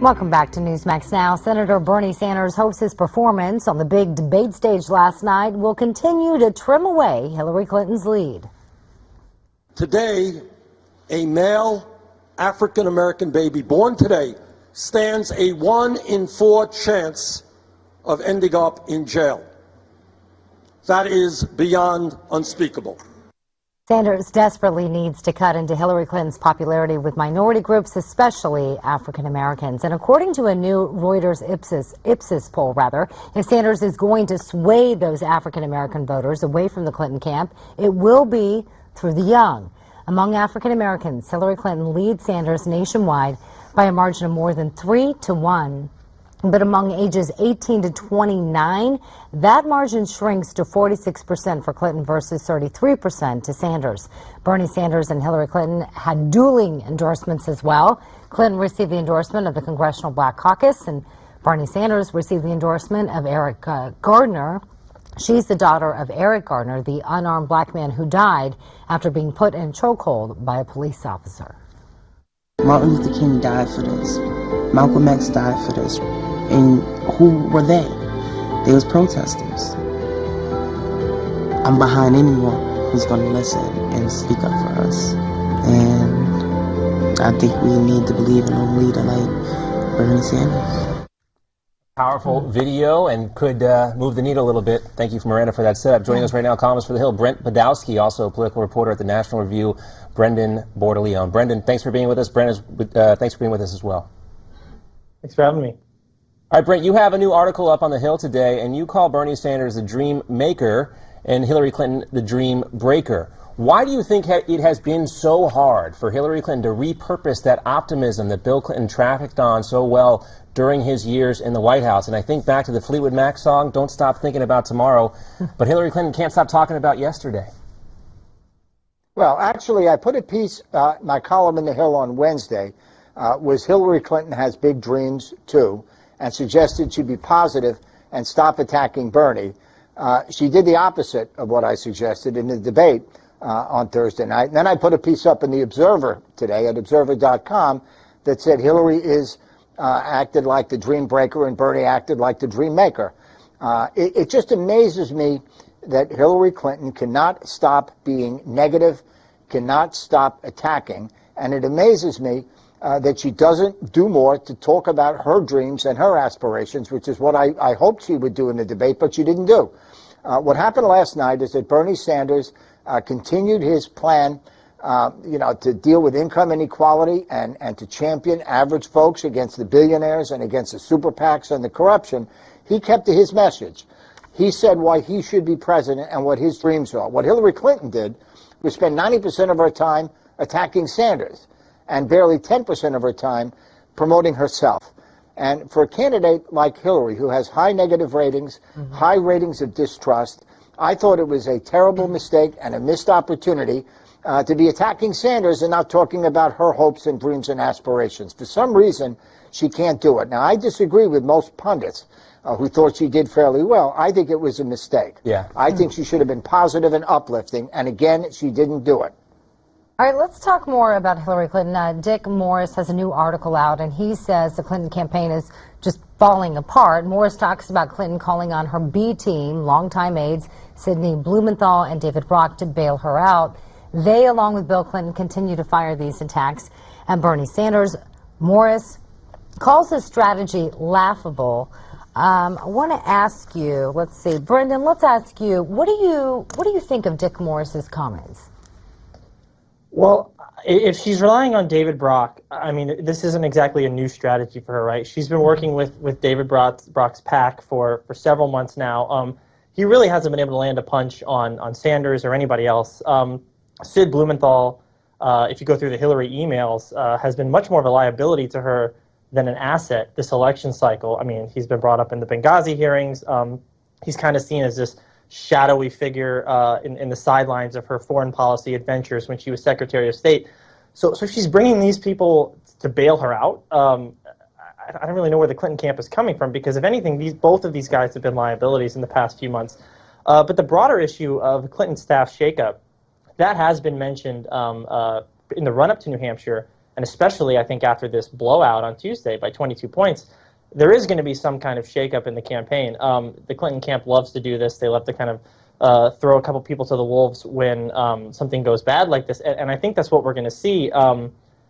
Welcome back to Newsmax Now. Senator Bernie Sanders hopes his performance on the big debate stage last night will continue to trim away Hillary Clinton's lead. Today, a male African-American baby born today stands a 1 in 4 chance of ending up in jail. That is beyond unspeakable. Sanders desperately needs to cut into Hillary Clinton's popularity with minority groups, especially African Americans. And according to a new Reuters Ipsos poll, if Sanders is going to sway those African American voters away from the Clinton camp, it will be through the young. Among African Americans, Hillary Clinton leads Sanders nationwide by a margin of more than 3 to 1. But among ages 18 to 29, that margin shrinks to 46% for Clinton versus 33% to Sanders. Bernie Sanders and Hillary Clinton had dueling endorsements as well. Clinton received the endorsement of the Congressional Black Caucus, and Bernie Sanders received the endorsement of Eric Gardner. She's the daughter of Eric Gardner, the unarmed black man who died after being put in chokehold by a police officer. Martin Luther King died for this. Malcolm X died for this. And who were they? They was protesters. I'm behind anyone who's going to listen and speak up for us. And I think we need to believe in a leader like Bernie Sanders. Powerful video and could move the needle a little bit. Thank you, Miranda, for that setup. Joining us right now, columnist for The Hill, Brent Budowsky, also a political reporter at the National Review, Brendan Bordelon. Brendan, thanks for being with us. Brendan, thanks for being with us as well. Thanks for having me. All right, Brent, you have a new article up on The Hill today, and you call Bernie Sanders the dream maker and Hillary Clinton the dream breaker. Why do you think it has been so hard for Hillary Clinton to repurpose that optimism that Bill Clinton trafficked on so well during his years in the White House? And I think back to the Fleetwood Mac song, Don't Stop Thinking About Tomorrow, but Hillary Clinton can't stop talking about yesterday. Well, actually, I put a piece, my column in The Hill on Wednesday, was Hillary Clinton has big dreams, too, and suggested she be positive and stop attacking Bernie. She did the opposite of what I suggested in the debate on Thursday night. And then I put a piece up in The Observer today at observer.com that said Hillary is acted like the dream breaker and Bernie acted like the dream maker. It just amazes me that Hillary Clinton cannot stop being negative, cannot stop attacking, and it amazes me that she doesn't do more to talk about her dreams and her aspirations, which is what I hoped she would do in the debate, but she didn't do. What happened last night is that Bernie Sanders continued his plan, to deal with income inequality and to champion average folks against the billionaires and against the super PACs and the corruption. He kept to his message. He said why he should be president and what his dreams are. What Hillary Clinton did was spend 90% of her time attacking Sanders and barely 10% of her time promoting herself. And for a candidate like Hillary, who has high negative ratings, high ratings of distrust, I thought it was a terrible mistake and a missed opportunity to be attacking Sanders and not talking about her hopes and dreams and aspirations. For some reason, she can't do it. Now, I disagree with most pundits who thought she did fairly well. I think it was a mistake. Yeah. I think she should have been positive and uplifting, and again, she didn't do it. All right, let's talk more about Hillary Clinton. Dick Morris has a new article out, and he says the Clinton campaign is just falling apart. Morris talks about Clinton calling on her B team, longtime aides Sidney Blumenthal and David Brock, to bail her out. They, along with Bill Clinton, continue to fire these attacks. And Bernie Sanders, Morris, calls his strategy laughable. I want to ask you, let's see, Brendan, let's ask you, what do you think of Dick Morris's comments? Well, if she's relying on David Brock, I mean, this isn't exactly a new strategy for her, right? She's been working with David Brock's PAC for several months now. He really hasn't been able to land a punch on Sanders or anybody else. Sid Blumenthal, if you go through the Hillary emails, has been much more of a liability to her than an asset this election cycle. I mean, he's been brought up in the Benghazi hearings. He's kind of seen as this shadowy figure in the sidelines of her foreign policy adventures when she was Secretary of State. So she's bringing these people to bail her out. I don't really know where the Clinton camp is coming from, because if anything, both of these guys have been liabilities in the past few months. But the broader issue of Clinton staff shakeup, that has been mentioned in the run-up to New Hampshire and especially I think after this blowout on Tuesday by 22 points, there is going to be some kind of shakeup in the campaign. The Clinton camp loves to do this. They love to kind of throw a couple people to the wolves when something goes bad like this, and I think that's what we're going to see.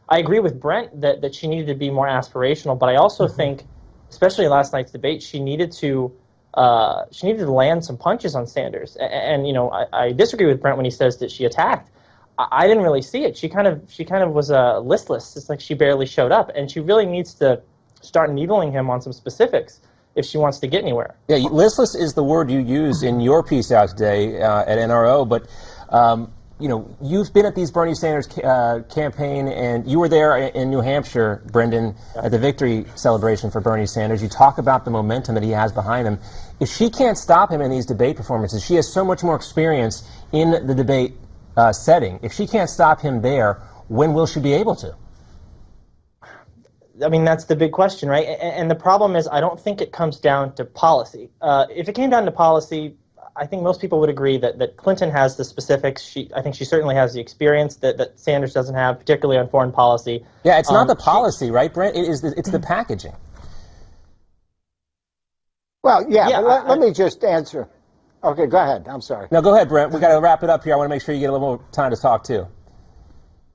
I agree with Brent that she needed to be more aspirational, but I also think, especially in last night's debate, she needed to land some punches on Sanders. And you know, I disagree with Brent when he says that she attacked. I didn't really see it. She kind of was listless. It's like she barely showed up, and she really needs to start needling him on some specifics if she wants to get anywhere. Yeah, listless is the word you use in your piece out today at NRO, but you know, you've been at these Bernie Sanders campaign, and you were there in New Hampshire, Brendan, at the victory celebration for Bernie Sanders. You talk about the momentum that he has behind him. If she can't stop him in these debate performances, she has so much more experience in the debate setting. If she can't stop him there, when will she be able to? I mean, that's the big question, right? And the problem is, I don't think it comes down to policy. If it came down to policy, I think most people would agree that Clinton has the specifics. I think she certainly has the experience that Sanders doesn't have, particularly on foreign policy. Yeah, it's not the policy, right, Brent? It's the packaging. Well, yeah, but let me just answer. Okay, go ahead. I'm sorry. No, go ahead, Brent. We got to wrap it up here. I want to make sure you get a little more time to talk, too.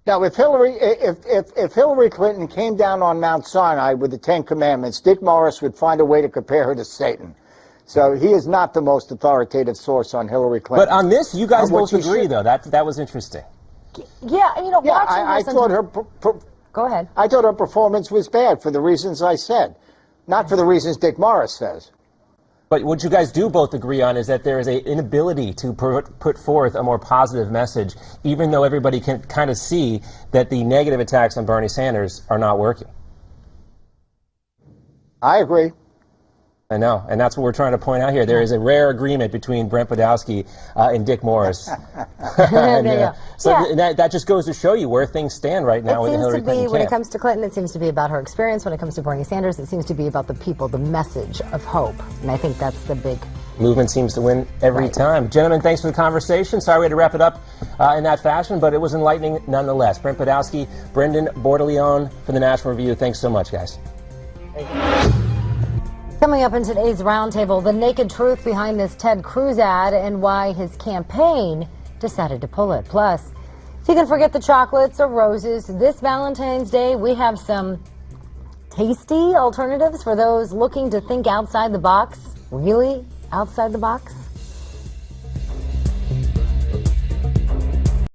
Now, if Hillary Clinton came down on Mount Sinai with the Ten Commandments, Dick Morris would find a way to compare her to Satan. So he is not the most authoritative source on Hillary Clinton. But on this, you guys both agree, though. That was interesting. Yeah, and you know, yeah, watching I thought her. Go ahead. I thought her performance was bad for the reasons I said, not for the reasons Dick Morris says. But what you guys do both agree on is that there is an inability to put forth a more positive message, even though everybody can kind of see that the negative attacks on Bernie Sanders are not working. I agree. I know, and that's what we're trying to point out here. There is a rare agreement between Brent Budowsky and Dick Morris. That just goes to show you where things stand right now with the Hillary Clinton camp. When it comes to Clinton, it seems to be about her experience. When it comes to Bernie Sanders, it seems to be about the people, the message of hope. And I think that's the big... Movement seems to win every time. Gentlemen, thanks for the conversation. Sorry we had to wrap it up in that fashion, but it was enlightening nonetheless. Brent Budowsky, Brendan Bordelon for the National Review. Thanks so much, guys. Thank you. Coming up in today's roundtable, the naked truth behind this Ted Cruz ad and why his campaign decided to pull it. Plus, if you can forget the chocolates or roses, this Valentine's Day we have some tasty alternatives for those looking to think outside the box. Really outside the box?